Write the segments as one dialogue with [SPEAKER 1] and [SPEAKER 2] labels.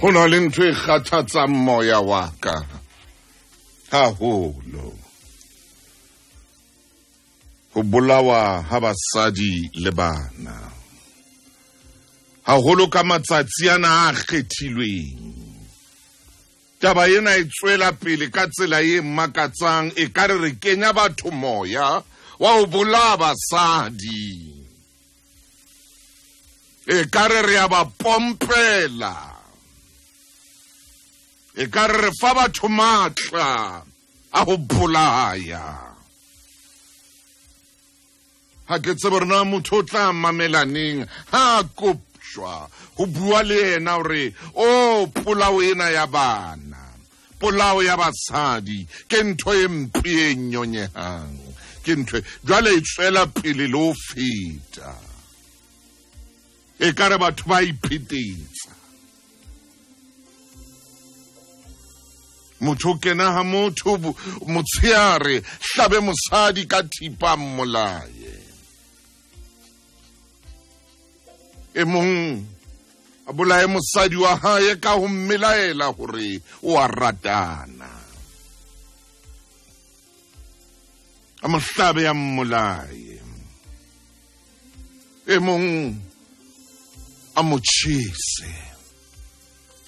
[SPEAKER 1] Ho na le ntho e kgathatsang moya wa ka haholo. Ho bolawa ha basadi le bana. Haholo ka matsatsi ana a kgethilweng. Taba ena e tswela pele ka tsela e makatsang e kare re kenya batho moya wa ho bolaya basadi. E kare re a ba pompela. E kare re fa batho matla a ho bolaya. Ha ke tsebe re na motho o tla mamelaneng ha kopshwa ho bua le ena hore o polao ena ya bana, polao ya basadi ke ntho e mpe e nyonyehang, ke ntho jwale e tswela pele le ho feta. E kare batho ba iphetetsa. Motho kena ha motho motsheare hlabe mosadi ka thipa mmolaye. E mong a bolaye mosadi wa hae ka ho mmelaela hore o a ratana. A mo hlabe ya mmolaye. E mong a mo tjhese.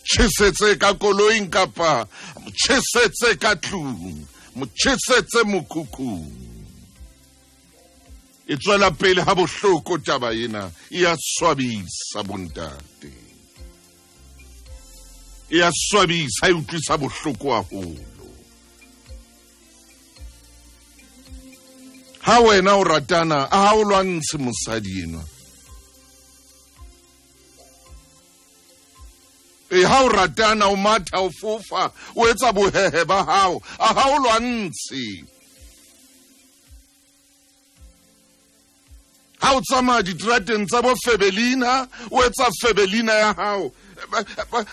[SPEAKER 1] Tjhesetse ka koloing kapa mo tjhesetse ka tlung, mo tjhesetse mokhukhung. E tswela pele ha bohloko taba ena, e a swabisa bontate. E a swabisa, e utlwisa bohloko haholo. Ha wena o ratana, ha o lwantshe mosadi enwa. E ha o ratana, o matha, o fofa, o etsa bohehe ba hao, a ha o lwantshe. Ha o tsamaya diterateng tsa bo Febelina, o etsa Febelina ya hao.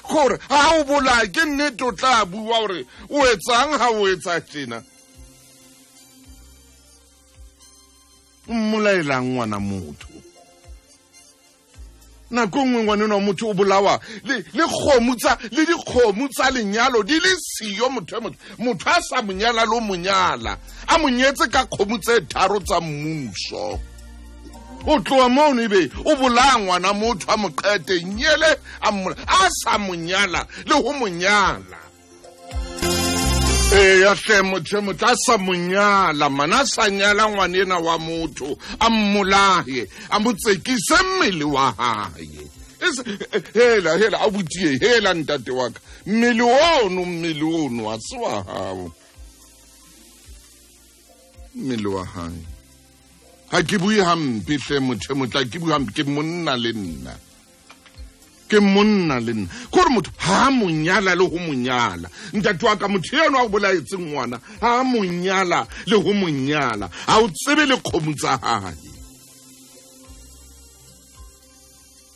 [SPEAKER 1] Kore, ha o bolaya, ke nnete o tla bua hore o etsang ha o etsa tjena. Mmolaelang ngwana motho. Nako nngwe ngwanenwa motho o bolawa le dikgomo tsa lenyalo di le siyo motho a sa monyala lo monyala. A monyetse ka kgomo tse 3 tsa mmuso. O tloa moo ebe o bolaya ngwana motho a moqete nyele a sa monyala le ho monyala. Ya hle motho a sa monyala, mana sa nyala ngwanena wa motho a mmolaye, a motsekise mmele wa hae. Hela a butie, hela ntate wa ka. Mmele ono a se wa hao. Mmele wa hae. Ha ke bue hampe hle motho ke bue hampe, ke monna le nna. Ke monna le nna. Kore motho ha monyala le ho monyala. Ntate wa ka motho eno a bolaetseng ngwana ha monyala le ho monyala. Ha o tsebe le kgomo tsa hae.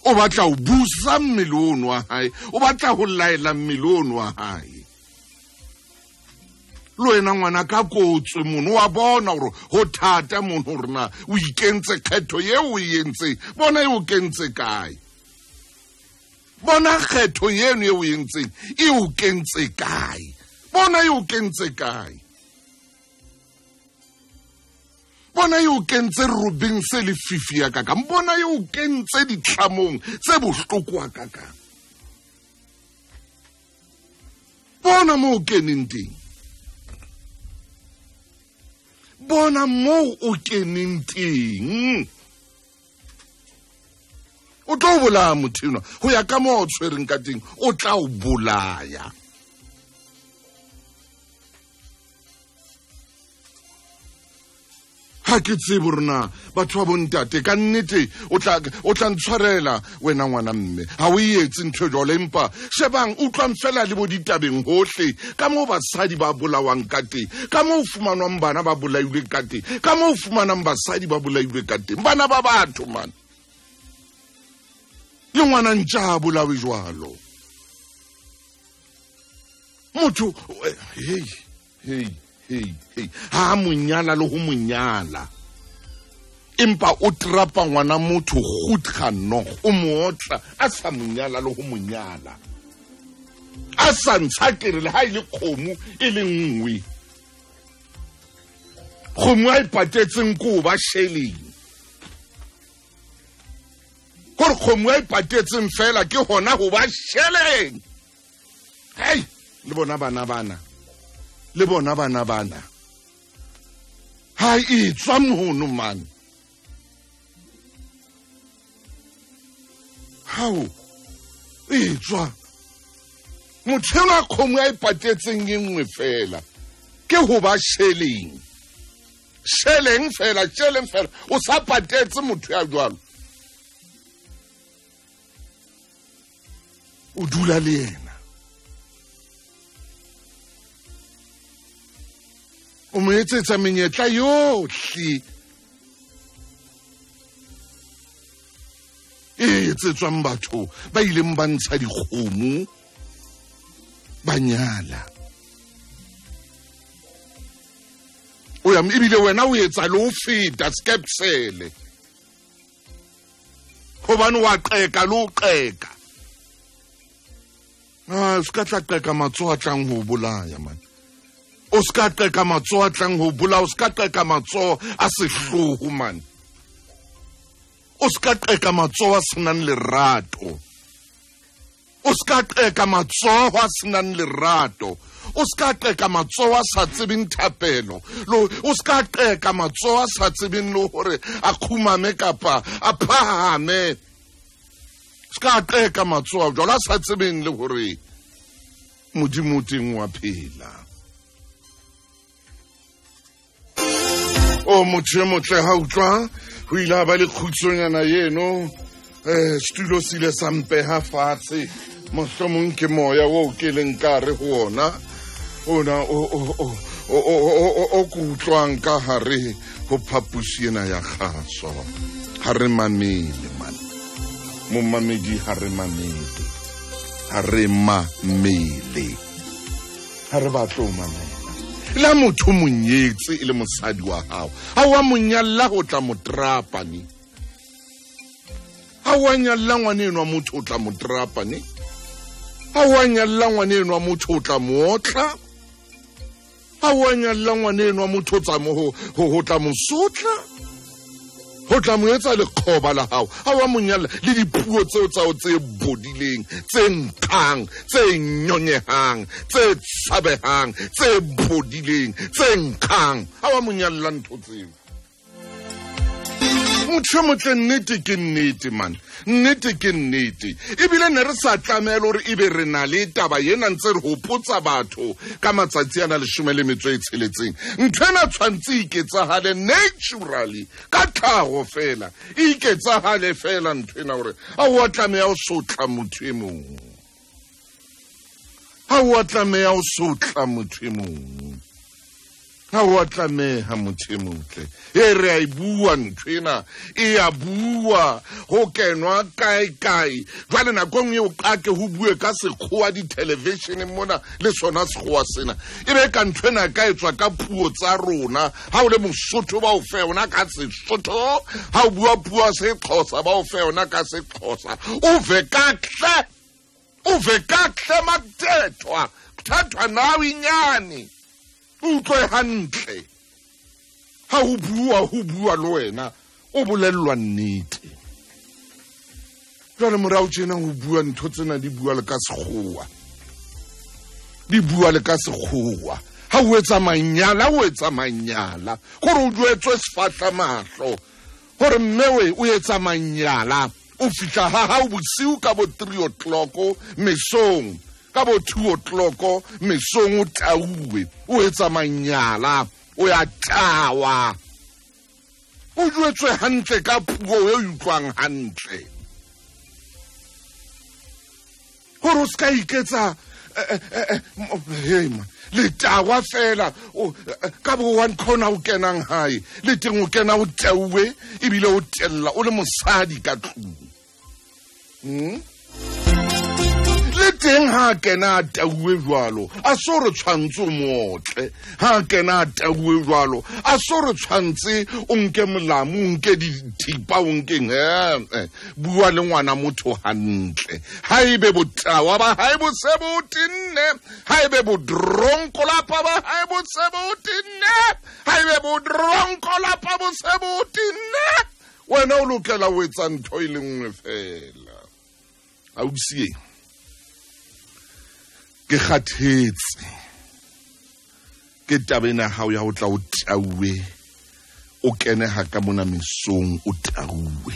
[SPEAKER 1] O batla ho busa mmele ono wa hae, o batla ho laela mmele ono wa hae. Lo ena ngwana ka kotswe mono wa bona hore ho thata mono hore na o ikentse kgetho eo o entseng. Bona eo kentse kae? Bona kgetho eno eo o entseng e o kentse kae? Bona eo kentse kae? Bona eo kentse robeng se le fifi ya kaka. Bona eo kentse ditlamong tse bohloko wa kaka. Bona mo keneng teng. Bona mo o keneng teng. O tla o bolaya motho enwa ho ya ka mo o tshwereng ka teng, o tla o bolaya. Ha ke tsebe rona batho ba bontate ka nnete o tla ntshwarela wena ngwana mme. Ha o etse ntho jwale empa shebang utlwang fela le bo ditabeng hohle ka mo basadi ba bolawang ka teng, ka mo fumanwang bana ba bolailwe ka teng, ka mo fumanang basadi ba bolailwe ka teng. Bana ba batho man. Le ngwana ntja a bolawe jwalo. Motho hey. Ha monyala le ho monyala. Empa o trapa ngwana motho khutga no o mootla a sa monyala le ho monyala. a sa ntsha kere le ha ile kgomo e le nngwe kgomo a ipatetseng ko ba sheleng gore kgomo a ipatetseng fela ke hona ho ba sheleng hey le bona bana ha itswa mono man how itswa motho a kgomo a ipatetseng e nngwe fela ke ho ba sheleng fela o sa patetse motho ya jwalo o dula le yena o mo etsetsa menyetla yohle e etsetswang batho ba ileng ba ntsha dikgomo ba nyala o ya ebile wena o etsa le o feta skepsele hobane wa qeka le o qeka ska tla qeka matsoho a tlang ho bolaya man o ska qeka matsoho a tlang ho bolaya o ska qeka matsoho a sehloho man o ska qeka matsoho a senang lerato o ska qeka matsoho a senang lerato o ska qeka matsoho a sa tsebeng thapelo o ska qeka matsoho a sa tsebeng le hore a khumame kapa a phahame ska qeka matsoho jwale a sa tsebeng le hore modimo teng wa phela o motle ha utlwa ho ile ba le khutsonyana yeno studio sile sa mpeha fatshe mohlomong ke moya wo ke leng kare ho ona o kutlwang ka hare ho phapusi ena ya kgaso ha re mamele man mo mamedi ha re mamele ha re batlo mamela la motho monyetse ile mosadi wa hao ha wa monyalla ho tla motrapa ni ha wa nyalla ngwaneno wa motho o tla motrapa ni ha wa nyalla ngwaneno wa motho o tla mootla ha wa nyalla ngwaneno wa motho o tsa mo ho tla mosotla ho tla mo etsa lekgoba la hao ha wa monyalla le dipuo tseo tsa o tse bodileng tse nkang tse nyonyehang tse tsabehang tse bodileng tse nkang ha wa monyalla ntho tseo motho motle nnete ke nnete man nnete ke nnete ebile ne re sa tlamela hore ebe re na le taba yena ntse re hopotsa batho ka matsatsi ana 16 nthwena tshwantse iketsahale naturally ka tlhago fela iketsahale fela nthwena hore a wa tlameha o sotla motho e mong ha wa tlameha o sotla motho e mong ha wa tlameha motho e motle e re a bua nthwena e a bua ho kenwa kae jwale nakong eo qake ho bue ka sekgowa di television mona le sona sekgowa sena ebe ka nthwena ka etswa ka puo tsa rona ha o le Mosotho ba o fe ona ka Sesotho ha o bua puo se Xhosa ba o fe ona ka Sexhosa o ve kahle mathethwa thathwa nawe inyani utlwe hantle ha ho bua le wena o bolellwa nnete jwale morao tjena ho bua ntho tsena di bua le ka sekgowa ha o etsa manyala gore o duetswe sefahla mahlo gore mmewe o etsa manyala o fihla ha o bosiu ka bo 3 o'clock mesong ka bo 2 o'clock mesong o tauwe o etsa manyala o ya tawa o duetswe hantle ka puo e utlwang hantle gore o ska iketsa le tawa fela ka bo 1 corner o kenang hae le teng o kena o tauwe ebile o tella o le mosadi ka tlung le teng ha kena tauwe jwalo a so re tshwantse o motle ha kena tauwe jwalo a so re tshwantse o nke molamu o nke dithipa o nkeng bua le ngwana motho hantle ha ebe botawa ba hae bo se bo tinne ha ebe bo dronko lapa ba hae bo se bo tinne ha ebe bo dronko lapa bo se bo tinne wena o lokela o etsa ntho ile nngwe fela ausi ke kgathetse ke tabena ha o ya o tla o tauwe o kene ha ka mona mesong o tauwe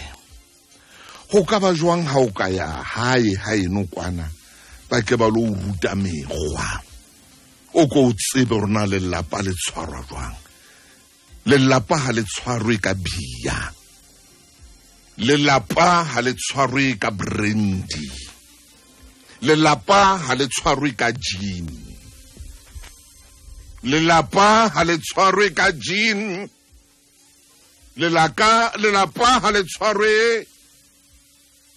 [SPEAKER 1] go ka ba jwang ha o ka ya hae ha eno kwana ba ke ba lo ruta megwa o ko tsebe rona le lapa le tshwarwa jwang le lapa ha le tshwarwe ka bia le lapa ha le tshwarwe ka brandy le lapa ha le tshwarwe ka gin le lapa ha le tshwarwe ka gin le lapa ha le tshwarwe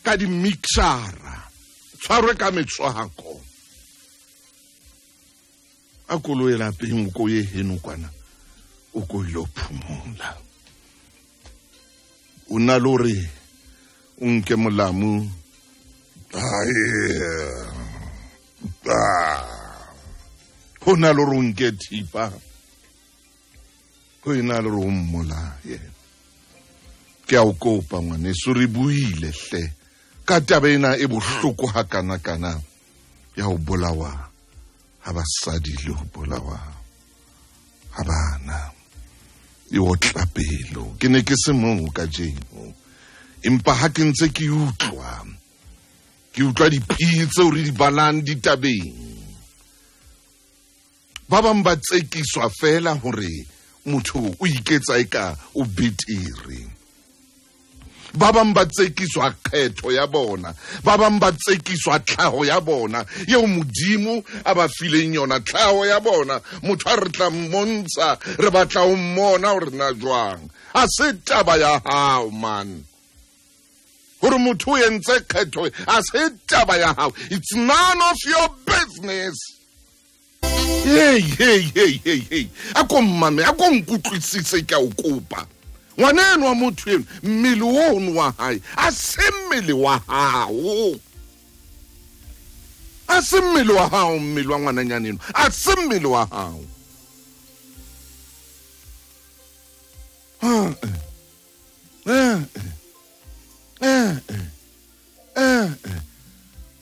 [SPEAKER 1] ka di mixara tshwarwe ka metswako a kolo e lapeng o ko ye heno kwana o ko ile phumula o na lore o nke molamu ho na lore o nke thipa ho ina lore o mmolaye ke a o kopa ngwaneso re buile hle ka taba ena e bohloko ha kana ya ho bolawa ha basadi le ho bolawa ha bana e o tlapelo ke ne ke se moo ka jeno empa ha ke ntse ke utlwa dipitse o re di balang ditabeng ba bang ba tsekiswa fela hore motho o iketsa eka o betere ba bang ba tsekiswa kgetho ya bona ba bang ba tsekiswa tlhago ya bona yeo modimo a ba fileng yona tlhago ya bona motho a re tla mmontsha re batla o mmona o re na jwang a se taba ya hao man gore motho o entse kgetho a se taba ya hao it's none of your business hey a ko mmame a ko nkutlwisise ka o kopa ngwaneno wa motho eno mmele ono wa hae a se mmele wa hao a se mmele wa hao mmele wa ngwananyana eno a se mmele wa hao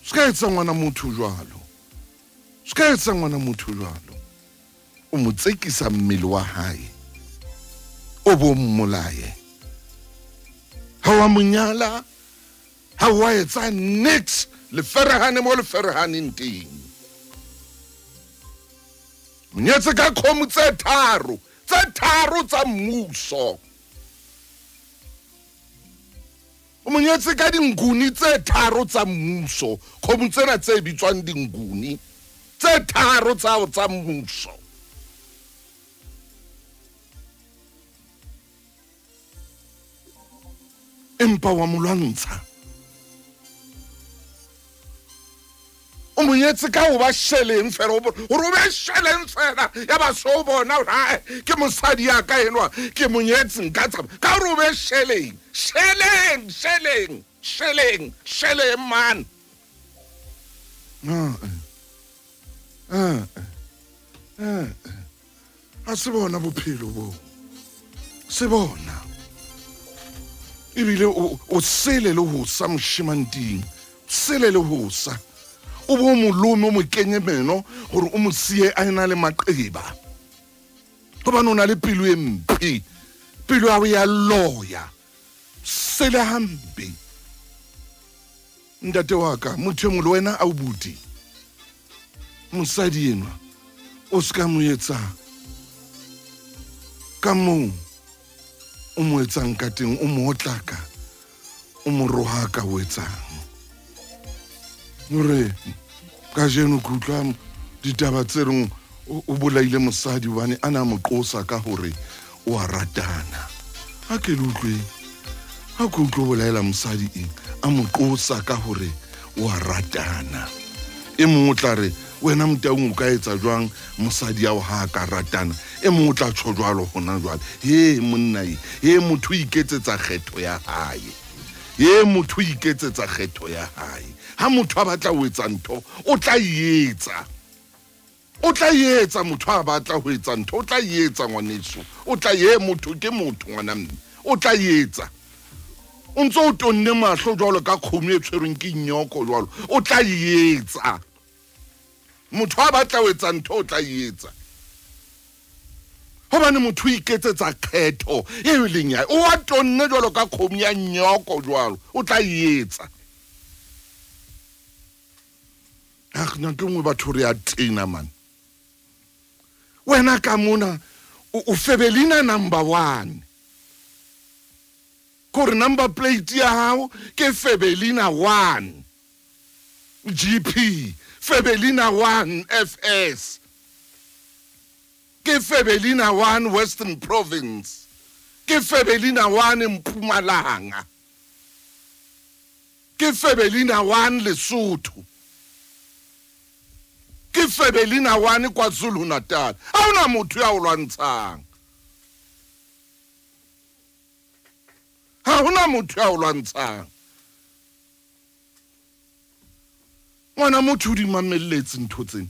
[SPEAKER 1] ska etsa ngwana motho jwalo ska etsa ngwana motho jwalo o mo tsekisa mmele wa hae o bo mmolaye ha wa monyala ha wa etsa next le ferahane mo le ferahaneng teng monyetse ka khomo tse tharo tsa mmuso o monyetse ka dinguni tse tharo tsa mmuso khomo tsena tse bitswang dinguni tse tharo tsa mmuso empa wa molwantsha o monyetse ka o ba sheleng fela o be sheleng fela ya ba so bona ke mosadi ya ka enwa ke monyetse nka tsaba ka o be sheleng man a se bona bophelo bo se bona ebile o sele le ho sa mshimanting sele le ho sa o bo molome o mo kenye meno gore o mo sie a ena le maqeba goba nona le pelo e mpe pelo ya ya loya sele hambe ndate wa ka motho mo le wena a o buti mosadi enwa o ska mo etsa ka mo o mo etsang ka teng o mo otlaka o mo roha ka o etsang nore ka jeno kutlwa ditaba tse reng o bolaile mosadi bane ana mo qosa ka hore o a ratana a ke lutlwe a go tlo bolaela mosadi a mo qosa ka hore o a ratana e mongwe o tla re wena Motaung o ka etsa jwang mosadi ya o ha ka ratana e mongwe o tla tsho jwalo hona jwale he monna he motho iketsetsa kgetho ya hae ye motho iketsetsa kgetho ya hae ha motho a batla ho etsa ntho o tla yetsa motho a batla ho etsa ntho o tla yetsa ngwaneso o tla ye motho ke motho ngwana mme o tla yetsa o ntse o tonne mahlo jwalo ka kgomo e tshwerweng ke nyoko jwalo o tla yetsa motho a batla ho etsa ntho o tla yetsa hobane motho iketsetsa kgetho e leng ya o a tonne jwalo ka kgomo ya nyoko jwalo o tla yetsa nna ke ngwe batho re a tena man wena ka mona o Febelina number 1 kore number plate ya hao ke Febelina 1 GP Febelina 1 FS ke Febelina 1 Western Province ke Febelina 1 Mpumalanga ke Febelina 1 Lesotho ke Febelina 1 KwaZulu Natal ha ona motho ya o lwantshang ha ona motho ya o lwantshang ngwana motho di mamelletse ntho tsena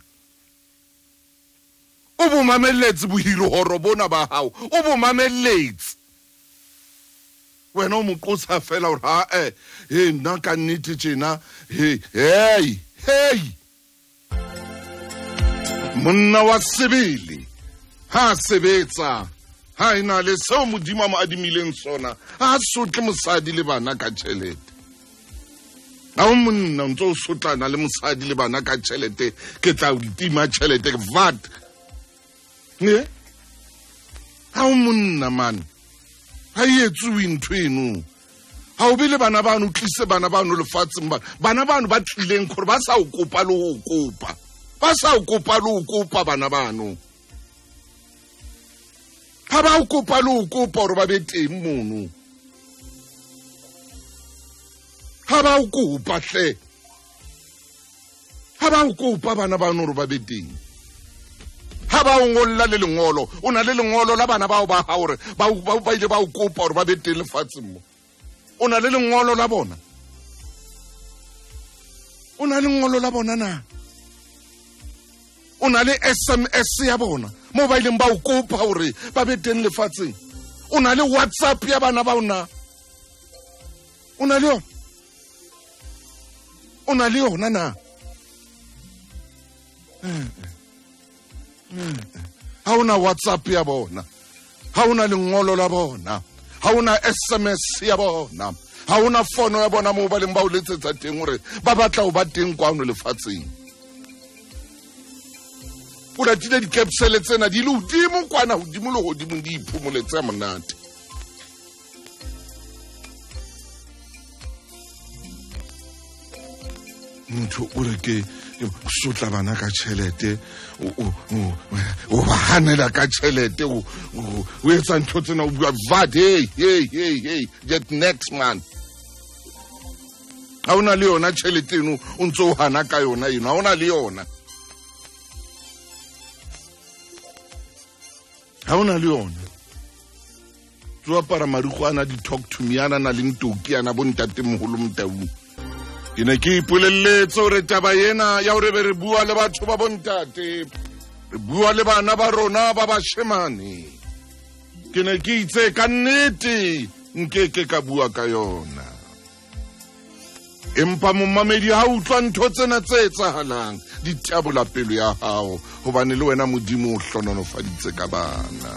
[SPEAKER 1] o bo mamelletse bohiro horo bona ba hao o bo mamelletse wena o mo qosa fela hore ha nna ka nnete tjena hey monna wa sebele ha sebetsa ha ina le seo modimo mo adimileng sona ha sotle mosadi le bana ka tšhelete ha o monna ntse o sotlana le mosadi le bana ka tšhelete ke tla o tima tšhelete VAT ne ha o monna man ha yetsuwe ntho eno ha o bile bana bano tlise bana bano lefatseng bana bano ba tlileng gore ba sa o kopa le ho kopa ba sa o kopa le ho kopa bana bano ha ba o kopa le ho kopa hore ba be teng mono ha ba o kopa hle ha ba o kopa bana bano hore ba be teng ha ba o ngolla le lengolo o na le lengolo la bana bao ba ha hore ba ile ba o kopa hore ba be teng lefatsheng mo o na le lengolo la bona o na le lengolo la bona na o na le SMS ya bona mo ba ileng ba o kopa hore ba be teng lefatsheng o na le WhatsApp ya bana ba ona o na le yona na ha una WhatsApp ya bona ha una lengolo la bona ha una SMS ya bona ha una phone ya bona mo ba leng ba o letsetsa teng hore ba batla o ba teng kwano lefatsheng o ratile di-capsule tsena di le hodimo kwana hodimo le hodimo di iphumoletse monate motho o re ke sotla bana ka tšhelete o ba hanela ka tšhelete o etsa ntho tsena o bua VAT hey get next man ha ona le yona tšhelete eno o ntse o hana ka yona eno ha ona le yona ha ona le yona tswa para marigo ana di talk to me ana na le ntoki ana bontate moholo Motaung ke ne ke ipolelletse hore taba ena ya hore be re bua le batho ba bontate re bua le bana ba rona ba bashemane ke ne ke itse ka nnete nkeke ka bua ka yona empa mommamedi ha utlwa ntho tsena tse etsahalang di tabola pelo ya hao hobane le wena modimo o hlononofaditse ka bana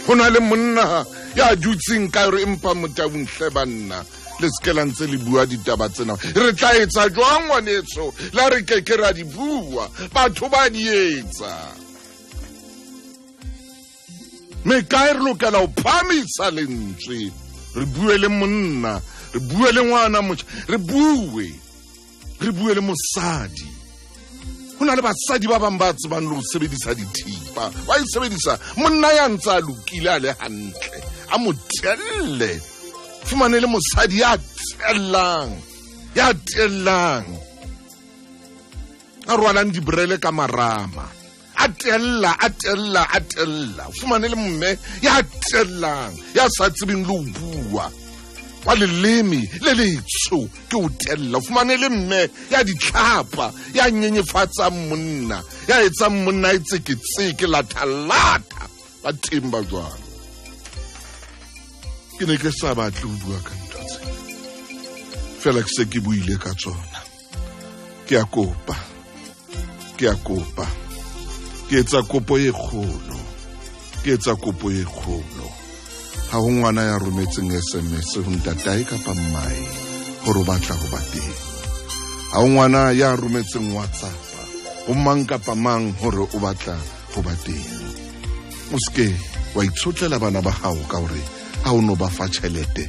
[SPEAKER 1] ho na le monna ya dutseng ka re empa Motaung hle banna le skela ntse le bua ditaba tsena re tla etsa jwang ngwanetso la re keke ra di bua batho ba di etsa me ka re lokela o phamisa lentswe re bue le monna re bue le ngwana motho re bue le mosadi hona le basadi ba bang ba tsebang le ho sebedisa dithipa ba e sebedisa monna ya ntse a lokile a le hantle a motelle fumane le mosadi ya tellang a rwalang dibrele ka marama a tella fumane le mme ya tellang ya sa tsebeng le ho bua wa leleme le letsho ke o tella fumane le mme ya ditlhapa ya nyenyefatsa monna ya etsa monna itseketseke la thalata ba timba jwalo ke ne ke sa batle ho bua ka ntho tse fela ke se ke buile ka tsona ke a kopa ke etsa kopo e kgolo ha ho ngwana ya rometseng SMS ho ntatae kapa mmae hore batla ho ba teng ha ho ngwana ya rometseng WhatsApp ho mang kapa mang hore o batla ho ba teng o ske wa itshotlela bana ba hao ka hore ha o no ba fa tjhelete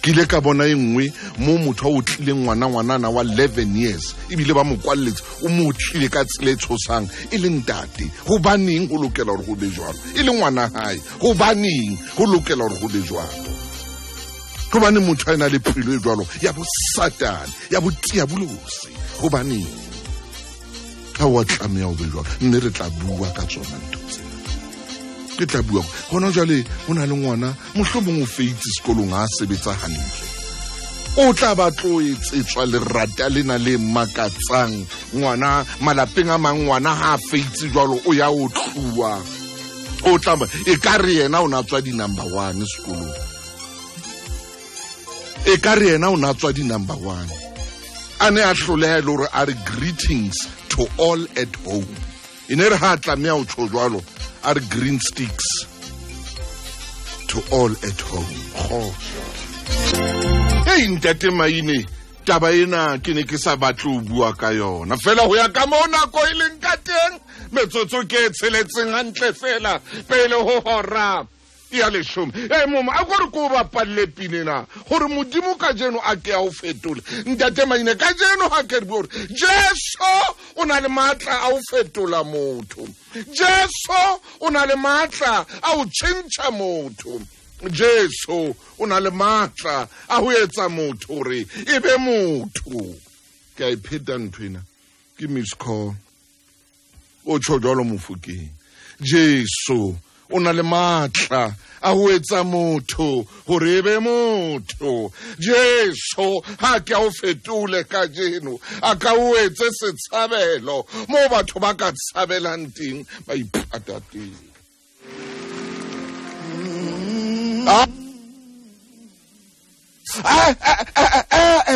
[SPEAKER 1] ke ile ka bona engwe mo motho o tlileng ngwanana wa 11 years ebile ba mo kwalletse o mo tlile ka tsile tshosang e leng tate go baneng go lokela gore go be jwalo e le ngwana hae go baneng go lokela gore go be jwalo go bane motho a ena le philo e jwalo ya bo satane ya bo diabolosi go baneng ka wa tlamea o be jwalo mme re tla bua ka tsona ntho tsena ke tla bua gona jwale o na le ngwana mohlomong o feitse sekolong a sebetsa hantle o tla ba tlo etsetswa lerata lena le makatsang ngwana malapeng a mang ngwana ha feitse jwalo o ya o tluwa o tla e ka re yena o na tswa di number 1 sekolong e ka re yena o na tswa di number 1 ane a hloleha le hore a re greetings to all at home ine re ha tlamea o tsho jwalo are green sticks to all at home. Hey, ntate maine taba ena ke ne ke sa batle o bua ka yona fela ho ya ka mona ko ileng ka teng metsotso ke tsheletseng hantle fela pele ho hora ya leshome mama a gore ko ba palle pinena gore modimo ka jeno a ke a o fetola ntate maine ka jeno ha ke re bore Jesu o na le matla a o fetola motho Jesu o na le matla a o tšhentšha motho Jesu o na le matla a ho etsa motho re e be motho ke a ipheta nthwena ke miss call o tšhodolo mofukeng Jesu o na le matla a ho etsa motho hore e be motho Jesu ha ke a o fetole ka jeno a ka o etse setshabelo mo batho ba ka tshabelang teng ba iphata teng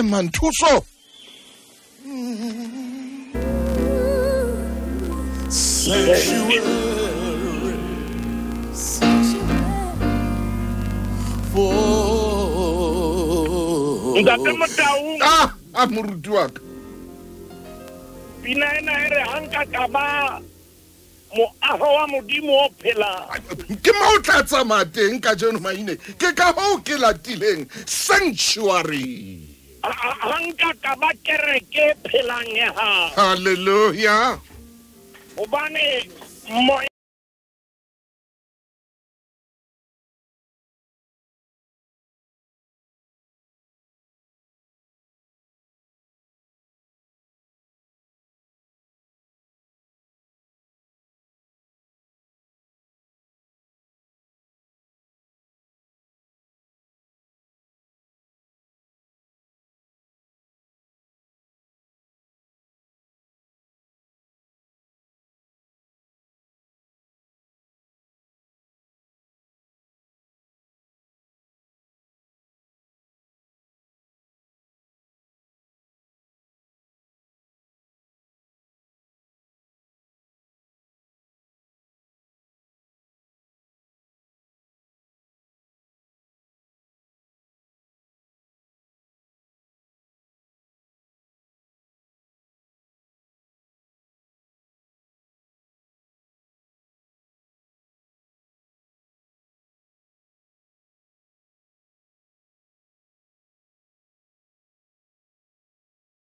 [SPEAKER 1] Mantuso
[SPEAKER 2] Ntate Motaung
[SPEAKER 1] moruti wa ka
[SPEAKER 2] pina ena ere hanka ka ba moaho wa modimo o phela
[SPEAKER 1] ke mo tla tsamaya teng ka jeno maine ke ka ho ke latileng sanctuary
[SPEAKER 2] hanka ka ba kereke phelang ya ha
[SPEAKER 1] hallelujah
[SPEAKER 2] obane mo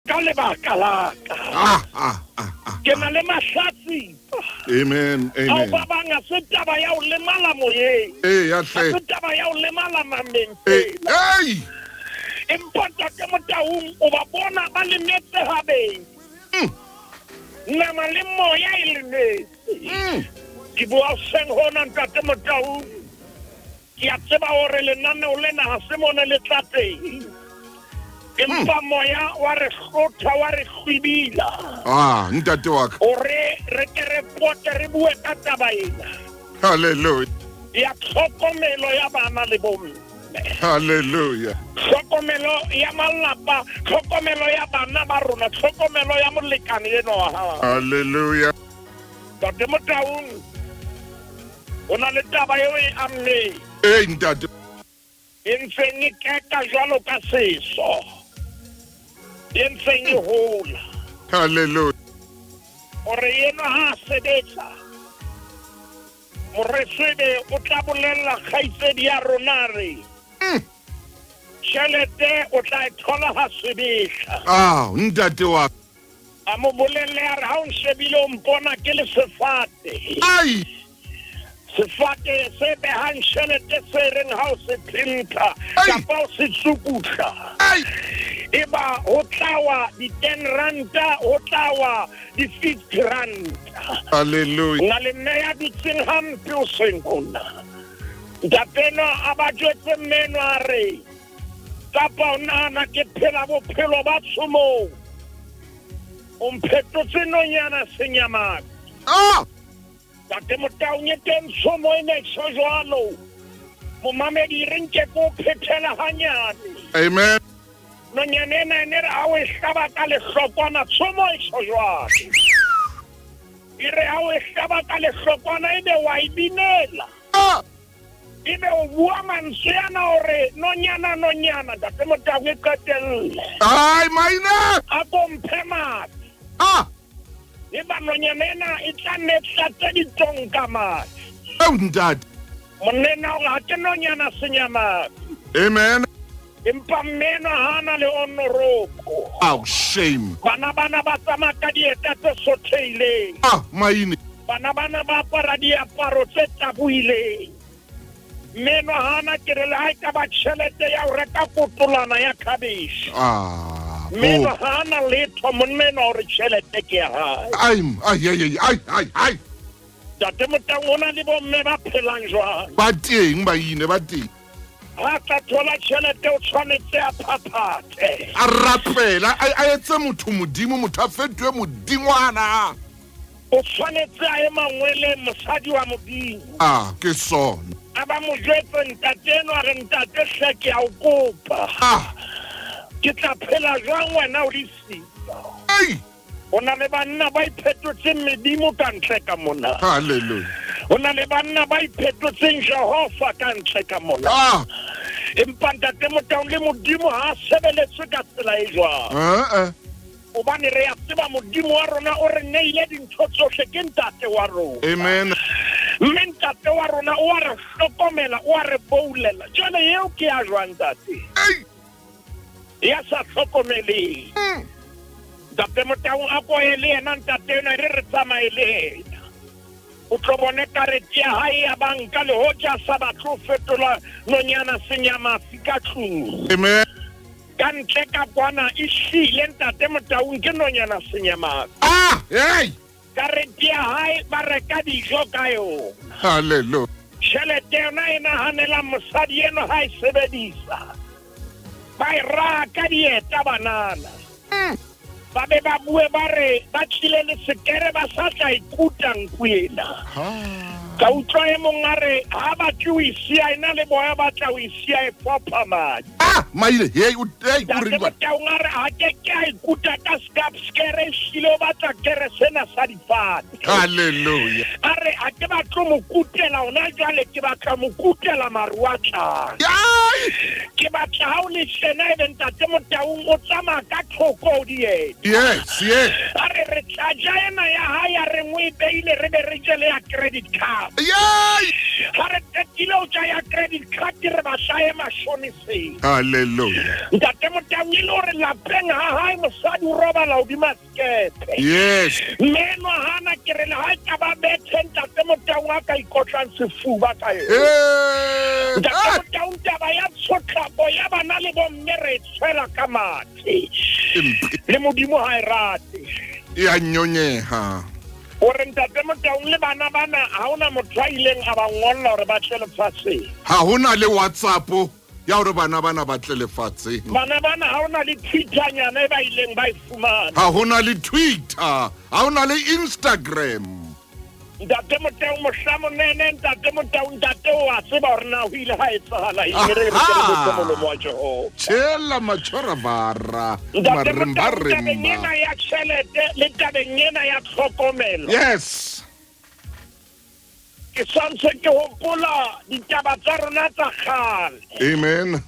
[SPEAKER 2] Kale ba kala ke na le mahlatsi
[SPEAKER 1] amen
[SPEAKER 2] au ba banga se taba ya o le mala moye
[SPEAKER 1] ya hle
[SPEAKER 2] se taba ya o le mala mameng
[SPEAKER 1] hey
[SPEAKER 2] Importa ke Motaung o ba bona ba le metse habeng nama le moya e le nese ke bua seng hona ntate Motaung ke a tseba hore lenaneo lena ha se mona le tla teng empa moya wa re hlotha wa re khwibila
[SPEAKER 1] ntate wa ka
[SPEAKER 2] ore re ke re pote re bue ka taba ena
[SPEAKER 1] hallelujah
[SPEAKER 2] ya tlhokomelo ya bana le bomme
[SPEAKER 1] hallelujah
[SPEAKER 2] tlhokomelo ya malapa tlhokomelo ya bana ba rona tlhokomelo ya molekane eno wa hao
[SPEAKER 1] hallelujah
[SPEAKER 2] ntate Motaung o na le taba eo e amme
[SPEAKER 1] ntate
[SPEAKER 2] e ntseng e keka jwalo ka seso e ntseng e hola
[SPEAKER 1] hallelujah
[SPEAKER 2] ore eno ha sebetsa moresebe o tla bolella kgaitsedi ya rona re tšhelete o tla e thola ha sebetsa
[SPEAKER 1] ntate wa
[SPEAKER 2] a mo bolelle ya re ha o nshebile o mpona ke le sefate sefate se behang tšhelete se reng ha o se phinta kapa o se tsukutla eba ho tlawa di-10 ranta ho tlawa di-50 ranta
[SPEAKER 1] hallelujah
[SPEAKER 2] na le neya dutseng hampe o senkona ntapeno a ba jwetse mmeno a re kapa o nahana ke phela bophelo ba tshomong o mphetotse nonyana senyamaka tate Motaung e teng tshomo e ne so jwalo momamedi re nke ko phethela hanyane
[SPEAKER 1] amen
[SPEAKER 2] nonyana ena ene re ha o e hlaba ka lehlokwana tshomo e so jwalo e re ha o e hlaba ka lehlokwana ebe wa e binela ebe o bua mantswe yana hore nonyana tate Motaung e qetelle
[SPEAKER 1] maina
[SPEAKER 2] a ko mphe mathe eba nonyana ena e tla nne tlatse ditonka mathe
[SPEAKER 1] ntate
[SPEAKER 2] monena o ha ke nonyana senyamaka
[SPEAKER 1] amen
[SPEAKER 2] empa mmeno hana le onoroko
[SPEAKER 1] shame
[SPEAKER 2] bana ba tsamaya ka dieta tse sotheileng
[SPEAKER 1] maine
[SPEAKER 2] bana ba apara diaparo tse tabuileng mmeno hana ke re le ha e ka ba tšhelete ya ho reka kotolana ya khabeshe mmeno hana letho monneno hore tšhelete ke ya hae tate Motaung o na le bomme ba phelang jwang
[SPEAKER 1] ba teng maine ba teng
[SPEAKER 2] ha tla thola tšhelete o tshwanetse a phaphathe
[SPEAKER 1] a rapela a etse motho modimo motho a fetwe modingwana
[SPEAKER 2] o tshwanetse a emangwele mosadi wa modimo
[SPEAKER 1] ke sona
[SPEAKER 2] a ba mo jwetse ntate eno a re ntate hle ke a o kopa ke tla phela jwang wena o le sika o na le banna ba iphetotse medimo ka ntle ka mona
[SPEAKER 1] hallelujah
[SPEAKER 2] o na le banna ba iphetotse Jehova ka ntle ka mona empa ntate Motaung le modimo ha sebeletse ka tsela e jwang obane re ya tseba modimo wa rona o re neile dintho tsohle ke ntate wa rona
[SPEAKER 1] amen
[SPEAKER 2] mme ntate wa rona o a re hlokomela o a re boulela jwale eo ke ya jwang ntate ya sa hlokomeleng ntate Motaung a ko ele yena ntate ena re tsamaye le yena o tlo bone karete ya hae ya banka le hoja sa batlo fetola nonyana senyamasi ka tlung
[SPEAKER 1] amen
[SPEAKER 2] ka ntle ka kwana e hlile ntate Motaung ke nonyana senyamasi karete ya hae ba reka dijo ka yona
[SPEAKER 1] hallelujah
[SPEAKER 2] tšhelete yona e nahanela mosadi eno ha e sebedisa ba e raka dieta banana ba be ba bue ba re ba tlile le sekere ba sa tla ikuta nkwena ka utlwa e mong a re ha ba tlo isia ena le boya ba tla o isia e popa madi
[SPEAKER 1] maile
[SPEAKER 2] tate Motaung a re ha ke a ikuta ka sekere hlile o batla kere sena sa difate
[SPEAKER 1] hallelujah
[SPEAKER 2] a re ha ke batlo mokutela ona jwale ke batla mokutela maru a tlang ke batla ha o le hlena ebe ntate Motaung o tsamaya ka tlhoko o diena
[SPEAKER 1] yes
[SPEAKER 2] a re tlaja ena ya hae a re ngwe beile re be re jele ya credit card ha re tekile o tja ya credit card re ba shaye mashoniseng
[SPEAKER 1] hallelujah
[SPEAKER 2] ntate Motaung ile hore lapeng ha hae mosadi o robala hodima skepe
[SPEAKER 1] yes
[SPEAKER 2] mmeno hana ke re le ha ka ba bethe ntate Motaung a ka ikotlang sefuba ka yena ntate Motaung taba ya tshotlako ya bana le bomme re tshwela ka mathe le modimo ha e rate
[SPEAKER 1] e a nyonyeha
[SPEAKER 2] gore ntate Motaung le bana bana ha ona motho a ileng a ba ngolla gore ba tle lefatsheng
[SPEAKER 1] ha hona le WhatsApp ya hore bana ba tle lefatshe
[SPEAKER 2] bana bana ha ona le Twitter nyana e ba ileng ba ifumana
[SPEAKER 1] ha hona le Twitter ha hona le Instagram
[SPEAKER 2] ntate Motaung mohlamo nene ntate Motaung ntate wa tseba hore na ho ile ha etsahala eng re molomo wa Jehova
[SPEAKER 1] tshela machora vara
[SPEAKER 2] ntate
[SPEAKER 1] marimba
[SPEAKER 2] Motaung
[SPEAKER 1] rimba
[SPEAKER 2] tabeng ena ya tjhelete le tabeng ena ya tlhokomelo
[SPEAKER 1] yes
[SPEAKER 2] ke santse ke hopola ditaba tsa rona tsa kgale
[SPEAKER 1] amen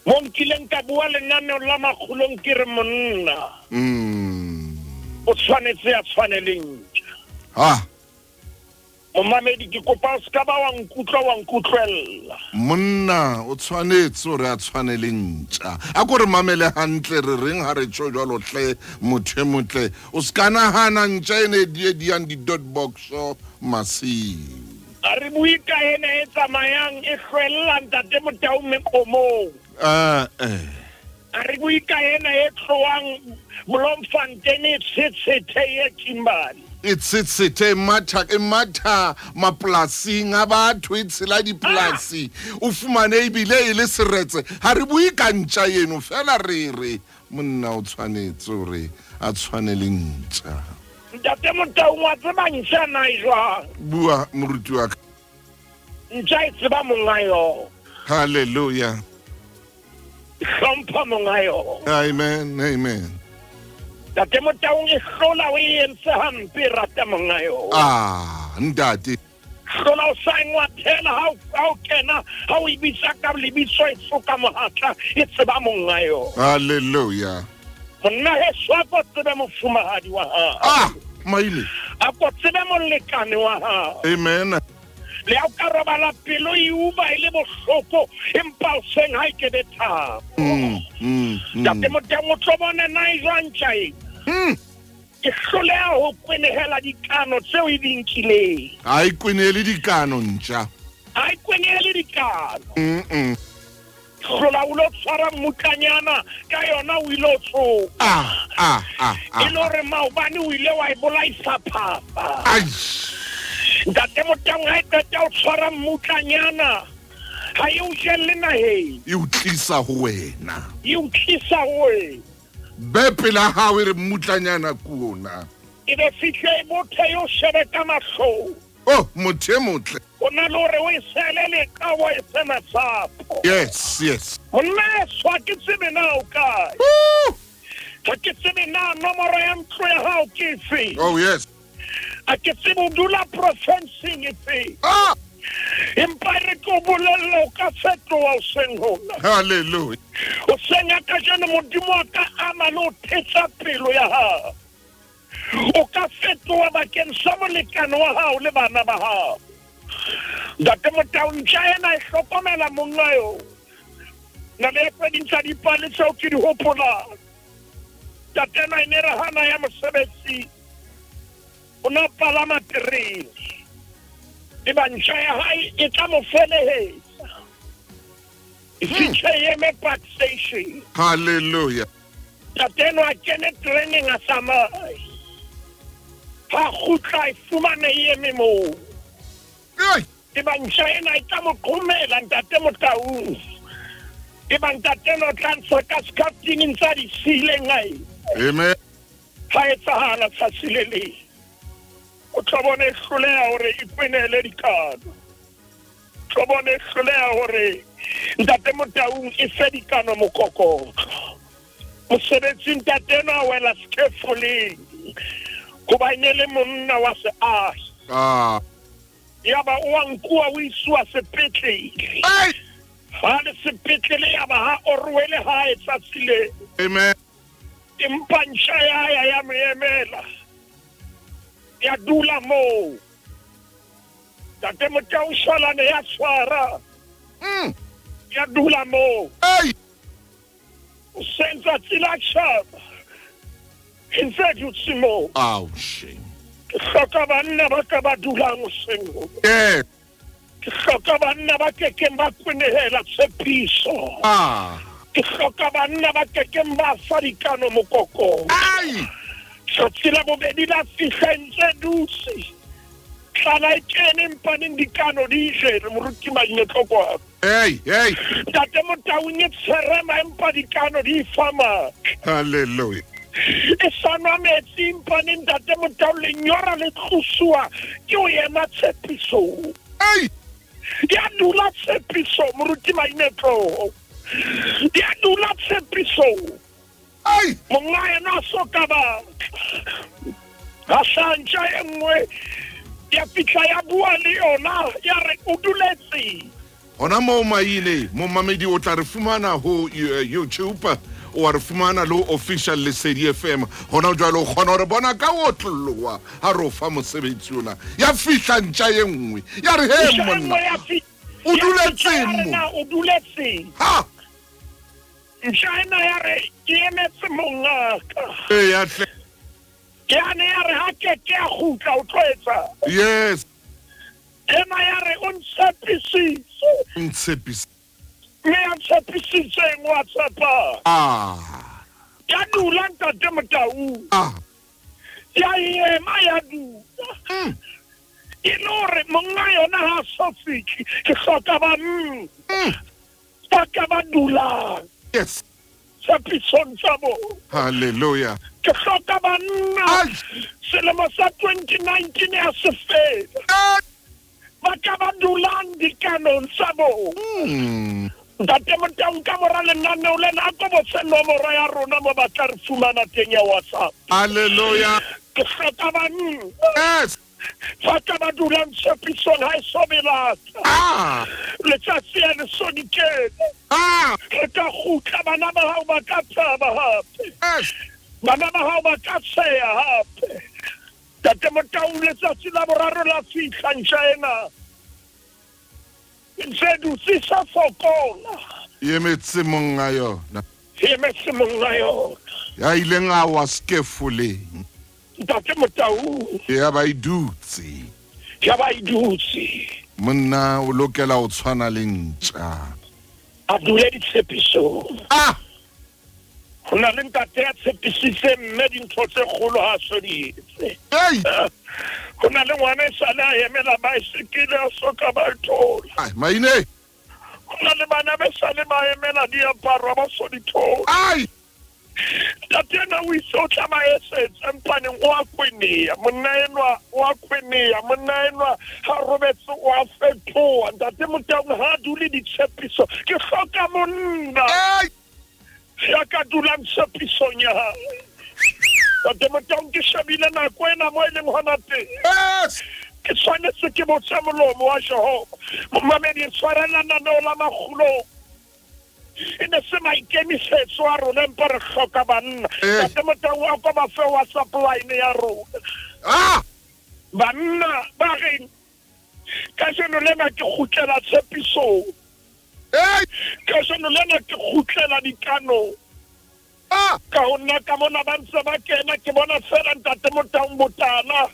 [SPEAKER 2] mo nkileng ka bua lenaneo la makgulong ke re monna o tshwanetse a tshwaneleng
[SPEAKER 1] ha
[SPEAKER 2] momamedi ke kopa o ska ba wa nkutlwella
[SPEAKER 1] monna o tshwanetse hore a tshwanele ntja a ko re mamele hantle re reng ha re tšo jwalo hle motho e motle o ska nagana ntja ene diang di-dot boxo masiu
[SPEAKER 2] a re bue ka ene e tsamayang e hlwella ntate Motaung mekomong a re bue ka ene e tloang Bloemfontein e tshetshethe e Kimberley
[SPEAKER 1] itsitsithe matha mapolasing a batho e tshela dipolasi o fumane ebile e le seretse ha re bue ka ntja eno fela re monna o tshwanetse hore a tshwanele ntja
[SPEAKER 2] ntate Motaung wa tseba ntja na e jwang
[SPEAKER 1] bua moruti wa ka
[SPEAKER 2] ntja e tseba monga yo
[SPEAKER 1] hallelujah
[SPEAKER 2] hlompha monga yo
[SPEAKER 1] amen
[SPEAKER 2] ntate Motaung e hlola o e entse hampe rata monga yo
[SPEAKER 1] ntate
[SPEAKER 2] hlola o sa ngwathela ha o kena ha o ibitsa ka lebitso e tsoka mohatla e tseba monga yo
[SPEAKER 1] hallelujah
[SPEAKER 2] monna he swako tsebe mofumahadi wa ha
[SPEAKER 1] maile
[SPEAKER 2] a ko tsebe molekane wa ha
[SPEAKER 1] amen
[SPEAKER 2] le a ka robala pelo e uba ile bohloko empa o seng ha ke betha ntate Motaung o tsobone na e jwantjha ke hloleha ho kwenehela dikano tseo e dinkileng
[SPEAKER 1] ha e kwenele dikano ntja
[SPEAKER 2] ha e kwenele dikano hlola o lo tshwara mmutlanyana ka yona o ile o tsoka e le hore maobane o ile wa e bolaisa phapa ntate Motaung ha e qeta o tshwara mmutlanyana ha e o jelle naheng
[SPEAKER 1] e o tlisa ho wena be pela hao e re mmutlanyana kuona
[SPEAKER 2] e be fihle e bothe yo shebe ka mahlong
[SPEAKER 1] motho e motle
[SPEAKER 2] o na le hore o e selele ka wa e se matsapo
[SPEAKER 1] yes
[SPEAKER 2] monna e swa ke tsebe na o kae ha ke tsebe na nomoro ya ntlo ya hao ke efe
[SPEAKER 1] yes
[SPEAKER 2] a ke tsebe o dula provinceng efe empa re ko bolella o ka fetoha o seng hona
[SPEAKER 1] hallelujah
[SPEAKER 2] o senga ka jana modimo wa ka ama le o thetsa pelo ya hao o ka fetoha bakeng sa molekane wa hao le bana ba hao ntate Motaung ntja ena e hlokomela monga yo na le tse ding tsa dipale tseo ke di hopolang ntate ena e ne re hana ya mosebetsi o na palama terene e ba ntja ya hae e tla mo felehetsa e fitlhe eme park station
[SPEAKER 1] hallelujah
[SPEAKER 2] ntate eno a kene tereneng a tsamaye ha kgutla e fumane e eme moo e ba ntja ena e tla mo qhomela ntate Motaung e ba ntate eno o tla ntsha ka skafting tsa di sileng ae
[SPEAKER 1] amen
[SPEAKER 2] ha etsahala tsatsi le leng o tla bona e hloleha hore e kwenele dikano tla bona e hloleha hore ntate Motaung e fe dikano mokokotlo mosebetsi ntate eno a wela skefoleng kuba ene le monna wa seahi yaba o a nkuwa o isiwa sepetlele ha le sepetlele yaba ha o rwele ha e tsatsile
[SPEAKER 1] amen
[SPEAKER 2] empa ntja ya moemela ya dula moo ntate Motaung shalane ya tshwara ya dula moo o senza tsela tshaba e ntse e dutse moo
[SPEAKER 1] shame
[SPEAKER 2] ke hloka banna ba ka ba dulang hoseng ho ke hloka banna ba kekeng ba kwenehela tshepiso ke hloka banna ba kekeng ba fa dikano mokokong tsatsi la bobedi la fihla ntse dutse tlala e kene empaneng dikano di jere moruti Mainetlo kwa
[SPEAKER 1] Hey.
[SPEAKER 2] Ntate Motaung e tshwerema empa dikano di fama
[SPEAKER 1] Hallelujah.
[SPEAKER 2] e sanwa metsi empaneng Ntate Motaung lenyora le tloswa ke o ema tshepiso
[SPEAKER 1] Hey.
[SPEAKER 2] ya dula tshepiso moruti Mainetlo ya dula tshepiso
[SPEAKER 1] Hey.
[SPEAKER 2] monga ena soka ba Hasanja engwe ya fitla ya bua le yona ya re o duletse
[SPEAKER 1] Hona mo maile mo mamedi o tla re fumana ho YouTube o re fumana lo official Lesedi FM hona jwale o khona re bona ka o tloloa ha ro fa mosebetsi ona ya fihla ntja e nngwe ya re he monna o duletse mo
[SPEAKER 2] o duletse
[SPEAKER 1] ha
[SPEAKER 2] China ya re ke emetse mongaka
[SPEAKER 1] ya tle
[SPEAKER 2] yana ya re ha ke a khutla o tloetsa
[SPEAKER 1] yes
[SPEAKER 2] ena ya re o ntshepisitse
[SPEAKER 1] ntshepisa
[SPEAKER 2] me a ntshepisitse ngwatsapa ya dula Ntate Motaung ya ema ya dula ilore monga yona ha sofiki ke hloka ba dula
[SPEAKER 1] yes
[SPEAKER 2] tshepisong tsa bo
[SPEAKER 1] hallelujah
[SPEAKER 2] ke hloka banna selemo sa 2019 ya se fela ba ka ba dulang dikanong tsa bo Ntate Motaung ka mora lenaneo lena a ko botse nomoro ya rona mo ba tla re fumana teng ya WhatsApp
[SPEAKER 1] hallelujah
[SPEAKER 2] ke hloka banna
[SPEAKER 1] yes
[SPEAKER 2] ba ka ba dulang tshepisong ha e sobelata letsatsi ya lesodikele re ka kgutla bana ba hao ba ka tshaba hape bana ba hao ba ka tsheya hape Ntate Motaung letsatsi la boraro la fihla ntja ena ntse dutse sa fokola
[SPEAKER 1] ye metse monga yona ya ileng a wa skefoleng
[SPEAKER 2] Ntate Motaung
[SPEAKER 1] ya ba idutse monna o lokela o tshwana le ntja
[SPEAKER 2] a dule ditshepisong ho na le ntate ya tshepisitse mme dintho tse kgolo ha so di etse ho na le ngwana e sale a emela baesekele a soka ba thola
[SPEAKER 1] maine
[SPEAKER 2] ho na le bana ba sale ba emela diaparo ba so di thola Ntate ena o itse o tla maesetsa empaneng o a kweneya monna enwa ha robetse o a fetoha Ntate Motaung ha dule ditshepiso ke hloka monna ya ka dulang tshepisong ya hae Ntate Motaung ke shebile nako ena mo e leng hona teng ke tshwanetse ke botse molomo wa Jehova momamedi tshwarela naneo la makgulong e ne se maikemisetso a rona empa re hloka banna Ntate Motaung a ko ba fe WhatsApp line ya rona banna ba reng ka jeno lena ke kgutlela tshepisong ka jeno lena ke kgutlela dikanong ka ho nna ka mona ba ntse ba kena ke bona fela Ntate Motaung botala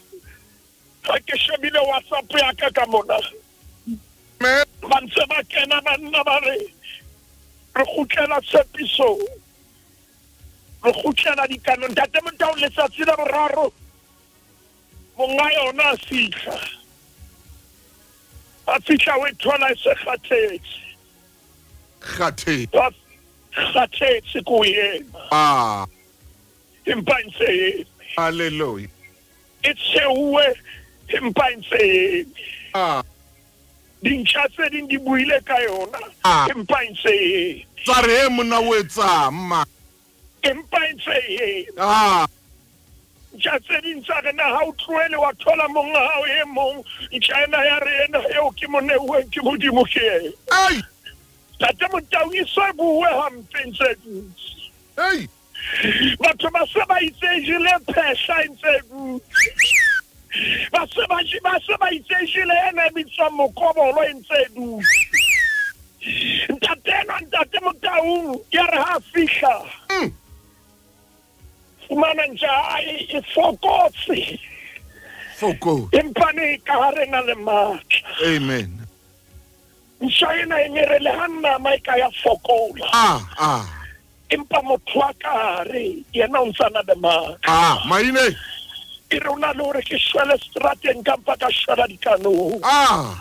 [SPEAKER 2] ha ke shebile WhatsApp ya ka mona ba ntse ba kena banna ba re kgutlela tshepisong re kgutlela dikanong Ntate Motaung letsatsi la boraro monga yona a fihla o e thola e se kgathetse ko yena empa ntse eme
[SPEAKER 1] hallelujah
[SPEAKER 2] e tsheuwe empa ntse eme dintšha tse ding di buile ka yona empa ntse eme
[SPEAKER 1] tsa re he monna o etsang mma
[SPEAKER 2] empa ntse eme ntšha tse ding tsa rena ha o tlohele wa thola monga hao e mong ntšha ena ya re ena eo ke mo neuweng ke modimo ke ena Ntate Motaung e se bue hampe ntse dutse batho ba se ba itsejile phehla ntse dutse ba se ba itsejile ena e bitswang mokobolo e ntse dutse Ntate Motaung ya re ha fihla fumana ntja e fokotse empane ka hare na le matla
[SPEAKER 1] amen
[SPEAKER 2] ntja ena e nyerele ha nama e ka ya fokola empa motho wa ka re yena o ntsana le maka
[SPEAKER 1] Ah, maine.
[SPEAKER 2] e re ona le hore ke shwele strateng kampa ka shwela dikanong
[SPEAKER 1] Ah.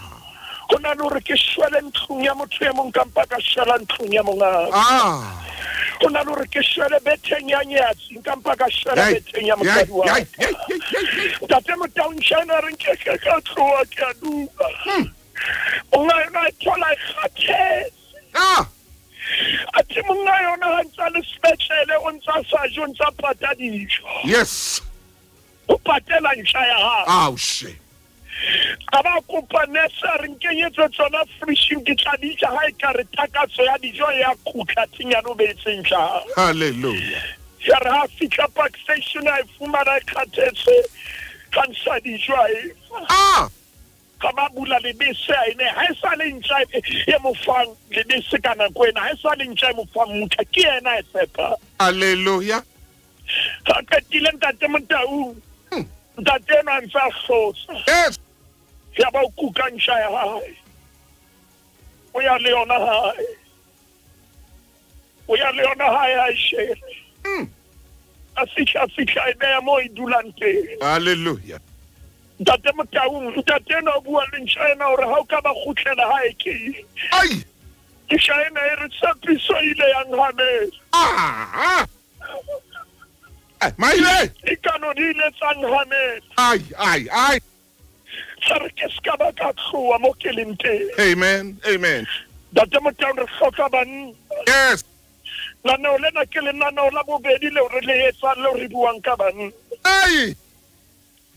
[SPEAKER 2] go na le hore ke shwele ntlong ya motho e mong kampa ka shwela ntlong ya mongaka
[SPEAKER 1] Ah.
[SPEAKER 2] go na le hore ke shwele betheng ya nyatsi kampa ka shwela betheng ya motsadi wa tate Motaung-Nshana re nke ka tloa ke a duba o nga yona e thola e kgathetse
[SPEAKER 1] Ah.
[SPEAKER 2] ati monga yona ha ntsa le sepetlele o ntsa sajo o ntsa pata dijo
[SPEAKER 1] Yes.
[SPEAKER 2] o patela ntjha ya hae
[SPEAKER 1] Ah, she.
[SPEAKER 2] a ba kopa nesa re nkenyetse tsona frishing ke tla di ja ha e ka re takatso ya dijo ya khutla tinyano betseng tla
[SPEAKER 1] Hallelujah.
[SPEAKER 2] ya re ha fitla park station a fumana khathetse kansa dijo ai
[SPEAKER 1] Ah.
[SPEAKER 2] ka ba bula le bese ene ha e sa le ntja e mo fang le bese kana kwena ha e sa le ntja e mo fang mutha ke yena e sepa
[SPEAKER 1] Hallelujah.
[SPEAKER 2] ka katile ntate Motaung ntate na ntsa hlosa
[SPEAKER 1] Yes.
[SPEAKER 2] ya ba o kuka ntja ya hae o ya le yona hae o ya le yona hae a shere a fitla ene ya mo e dulang teng
[SPEAKER 1] Hallelujah.
[SPEAKER 2] ntate Motaung ntate na o bua le ntja ena hore ha o ka ba kgutlela hae ke
[SPEAKER 1] Ai.
[SPEAKER 2] ntja ena e re tshepiso ile yang hamela
[SPEAKER 1] Ah. Ah. Maine.
[SPEAKER 2] e kanonile tsang hamela
[SPEAKER 1] Ai.
[SPEAKER 2] sa re ke ska ba ka tloa mo ke leng teng
[SPEAKER 1] Amen. Amen.
[SPEAKER 2] ntate Motaung re hloka banna
[SPEAKER 1] Yes.
[SPEAKER 2] lanao lena ke lenaneo la bobedi leo re le etsang leo re buang ka banna
[SPEAKER 1] Ai.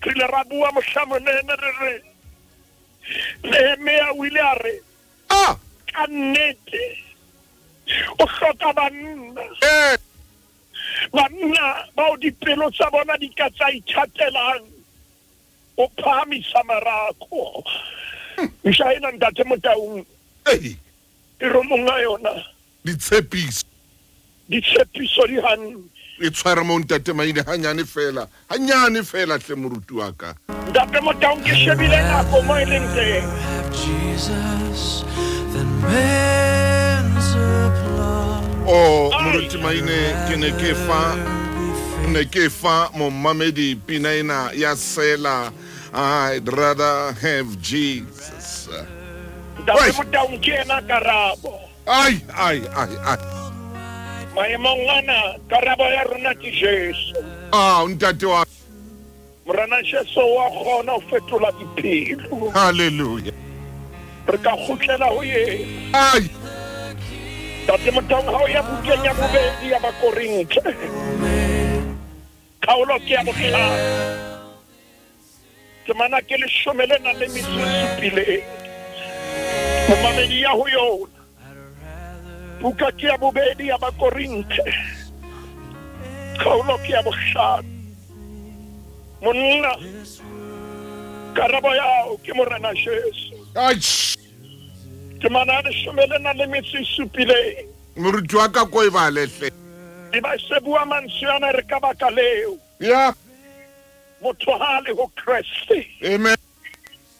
[SPEAKER 2] re ile ra bua mohlamonene re re Nehemia o ile a re
[SPEAKER 1] Ah.
[SPEAKER 2] ka nnete o hloka banna
[SPEAKER 1] Yes.
[SPEAKER 2] banna bao dipelo tsa bona di ka tsa ithatelang o phahamisa marako ntjha ena ntate Motaung
[SPEAKER 1] Hey.
[SPEAKER 2] e re monga yona
[SPEAKER 1] Ditshepiso.
[SPEAKER 2] ditshepiso di hantle
[SPEAKER 1] E tshwara mo ntate Maine hanyane fela tle moruti wa ka.
[SPEAKER 2] ntate Motaung ke shebile nako mo e leng teng
[SPEAKER 3] Jesus, then men's applause.
[SPEAKER 1] Oh, moruti Maine ke ne ke fa mo mamedi pina ena ya sela. I'd rather have Jesus.
[SPEAKER 2] ntate Motaung ke ena karabo
[SPEAKER 1] Ai.
[SPEAKER 2] maemong ana karabo ya rona ke Jesu
[SPEAKER 1] Ah, ntate wa.
[SPEAKER 2] morena Jesu wa kgona ho fetola diphelo
[SPEAKER 1] Hallelujah.
[SPEAKER 2] re ka kgutlela ho yena
[SPEAKER 1] Ai.
[SPEAKER 2] ntate Motaung ha o ya bukeng ya bobedi ya Bakorinthe kgaolo ke ya bohlano temana ke leshome le nang le metso e supileng momamedi ya ho yona buka ke ya bobedi ya Bakorinthe kgaolo ke ya bohlano monna karabo yao ke morena Jesu
[SPEAKER 1] Ai.
[SPEAKER 2] temana leshome le nang le metso e supileng
[SPEAKER 1] Moruti wa ka ko e balehle.
[SPEAKER 2] e ba se bua mantswe ana re ka baka leo
[SPEAKER 1] Yeah.
[SPEAKER 2] motho ha le ho Kriste
[SPEAKER 1] Amen.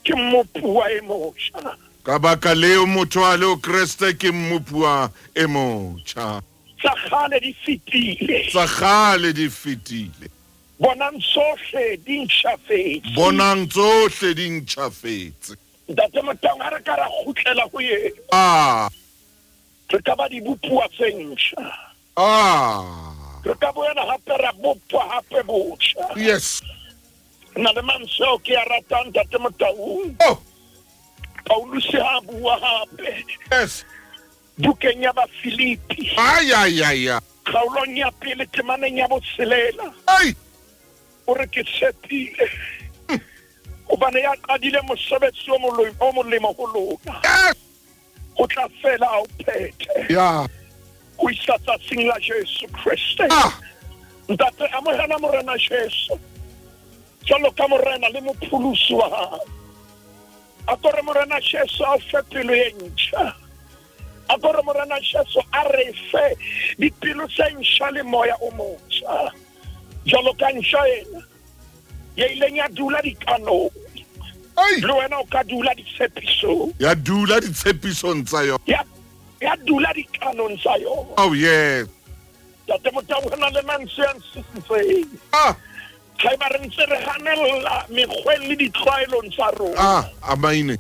[SPEAKER 2] ke mmopua e motjha
[SPEAKER 1] Ka baka leo motho a leo Kriste ke mmopua e motjha.
[SPEAKER 2] tsa kgale di fetile
[SPEAKER 1] Tsa kgale di fetile.
[SPEAKER 2] bonang tsohle di ntjhafetse
[SPEAKER 1] Bonang tsohle di ntjhafetse.
[SPEAKER 2] ntate Motaung ha re ka ra kgutlela ho yena
[SPEAKER 1] Ah.
[SPEAKER 2] re ka ba di bopua tse ntjha
[SPEAKER 1] Ah.
[SPEAKER 2] re ka boela hape ra bopwa hape botjha
[SPEAKER 1] Yes.
[SPEAKER 2] na le mantswe ao ke a ratang ntate Motaung
[SPEAKER 1] Oh.
[SPEAKER 2] Paulus ha bua hape
[SPEAKER 1] Yes.
[SPEAKER 2] bukeng ya Bafilipi
[SPEAKER 1] Ai.
[SPEAKER 2] kgaolong ya pele temaneng ya botshelela
[SPEAKER 1] Ai.
[SPEAKER 2] o re ke tshepile hobane ya qadile mosebetsi o molemo ho lona
[SPEAKER 1] Yes.
[SPEAKER 2] o tla fela a o phethe
[SPEAKER 1] Yeah.
[SPEAKER 2] ho isa tsatsing la Jesu Kriste
[SPEAKER 1] Ah.
[SPEAKER 2] ntate amohela morena Jesu jwalo ka morena le mopholosi wa hao a kore morena Jesu a o fe pelo e ntjha a kore morena Jesu a re fe dipelo tse ntjha le moya o motjha jwalo ka ntjha ena ya ileng ya dula dikanong
[SPEAKER 1] Ai.
[SPEAKER 2] le wena o ka dula ditshepisong
[SPEAKER 1] Ya dula ditshepisong tsa yona.
[SPEAKER 2] ya dula dikanong tsa yona
[SPEAKER 1] Oh yes.
[SPEAKER 2] tate motau hona le mantswe a nsisitseng ga ba re ntse re ganela mekgweng le ditlwaelong tsa rona
[SPEAKER 1] amaine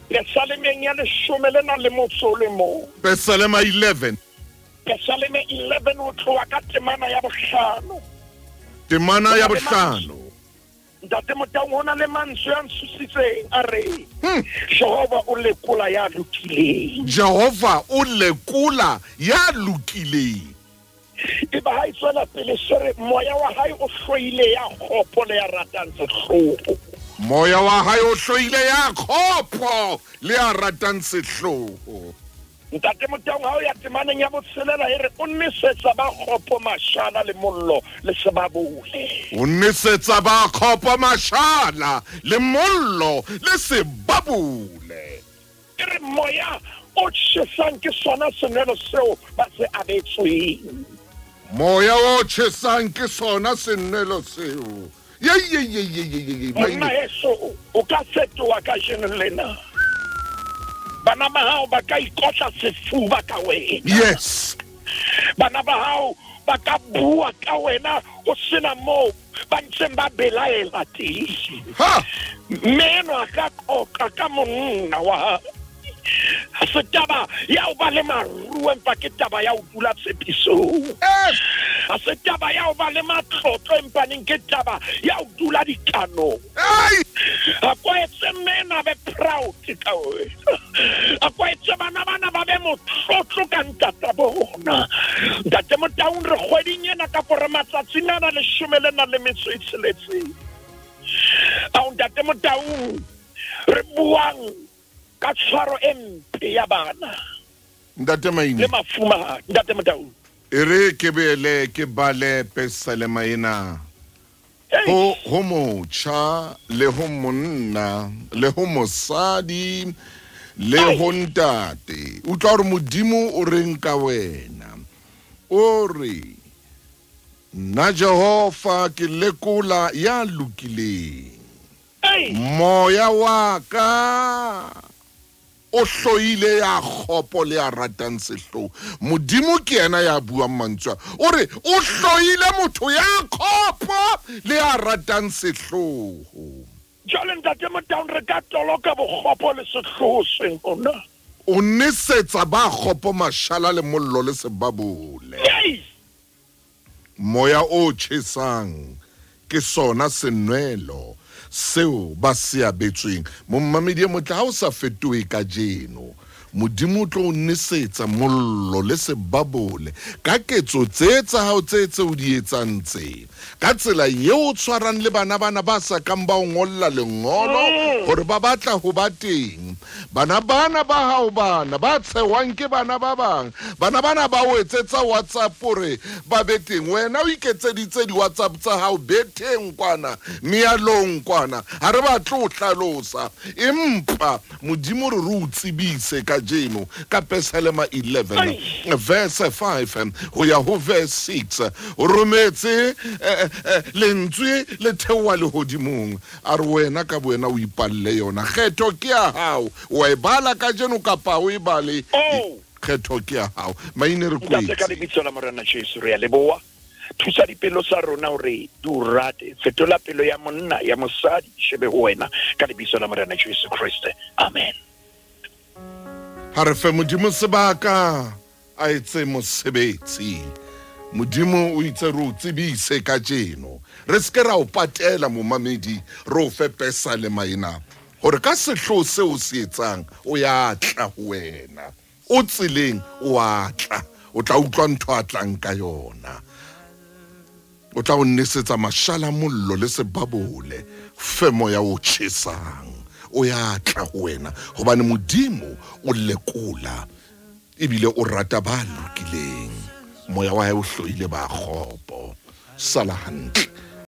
[SPEAKER 2] Pesalemeng ya 11
[SPEAKER 1] Pesalema 11
[SPEAKER 2] Pesaleme 11 o tloa ka temana ya bohlano ntate motau hona le mantswe a nsusitseng a re Jehova o lekola ya lokileng e ba ha itswela pele sere moya wa hae o hloile ya kgopo le ya ratang sehloho
[SPEAKER 1] moya wa hae o hloile ya kgopo le ya ratang sehloho
[SPEAKER 2] ntate motau ha o ya temaneng ya botshelela e re o nnesetsa ba kgopo mashala le mollo le sebabole
[SPEAKER 1] o nnesetsa ba kgopo mashala le mollo le sebabole
[SPEAKER 2] e re moya o tjhesang ke sona senelo seo ba se abetsweng
[SPEAKER 1] moya o tjhesang ke sona senelo seo
[SPEAKER 2] monna yeso o ka fetoha ka jeno lena bana ba hao ba ka ikotla sefuba ka wena
[SPEAKER 1] yes
[SPEAKER 2] bana ba hao ba ka bua ka wena o sena mo ba ntseng ba belaela teng meno a ka qoqa ka monna wa se taba ya o ba le maruo empa ke taba ya o dula tshepisong a se taba ya o ba le matlotlo empa neng ke taba ya o dula dikanong a kwaetse mena be proud ka wena a kwaetse bana ba be motlotlo ka ntata bona ntate motaung re kgweding ena ka gore matsatsing ana 16 a ntate motaung re buang ka tshwaro e mpe ya bana
[SPEAKER 1] ntate maine
[SPEAKER 2] le mafuma ntate motau
[SPEAKER 1] e re ke bele ke bale Pesalema ena ho mocha le ho monna le ho mosadi le ho ntate utlwa hore modimo o reng ka wena o re na Jehova ke lekola ya lokileng moya wa ka o hloile ya kgopo le ya ratang sehloho modimo ke yena ya buang mantswe o re o hloile motho ya kgopo le ya ratang sehloho
[SPEAKER 2] jale ntate motau re ka toloka bokgopo le sehloho seng ona
[SPEAKER 1] o nnesetsa ba kgopo mashala le mollo le sebabole moya o tjhesang ke sona senwelo seo ba se abetsweng mommamedi motla ha o sa fetoe ka jeno modimo o tlo nnesetsa mollo le sebabole ka ketso tse tsa hao tse o di etsang tse ka tsela yeo tshwarang le bana ba sa kang ba o ngolla lengolo gore ba batla ho ba teng bana ba hao ba tshewang ke bana ba bang bana ba o etsetsa WhatsApp hore ba be teng wena o iketseditse di WhatsApp tsa hao beteng kwana mealong kwana ha re batla o hlalosa empa modimo re o tsebise ka jeno ka Pesalema 11 verse 5 ho ya ho verse 6 o rometse lentswe le thewa le hodimong a re wena ka boena o ipalle yona kgetho ke ya hao wa e bala ka jeno kapa o e bale kgetho ke ya hao maine re
[SPEAKER 2] kwetse ka lebitso la morena Jesu re ya leboa thusa dipelo tsa rona hore di o rate fetola pelo ya monna ya mosadi shebe ho wena ka lebitso la morena Jesu Kriste amen
[SPEAKER 1] ha re fe modimo sebaka a etse mosebetsi modimo o itse re o tsebise ka jeno re se ke ra o patela momamedi re o fe Pesalema ena hore ka sehloho seo se etsang o ya tla ho wena o tseleng o atla o tla utlwa ntho a tlang ka yona o tla o nnesetsa mashala mollo le sebabole femo ya o tjhesang o ya tla ho wena hobane modimo o lekola ebile o rata ba lokileng moya wa hae o hloile ba kgopo sala hantle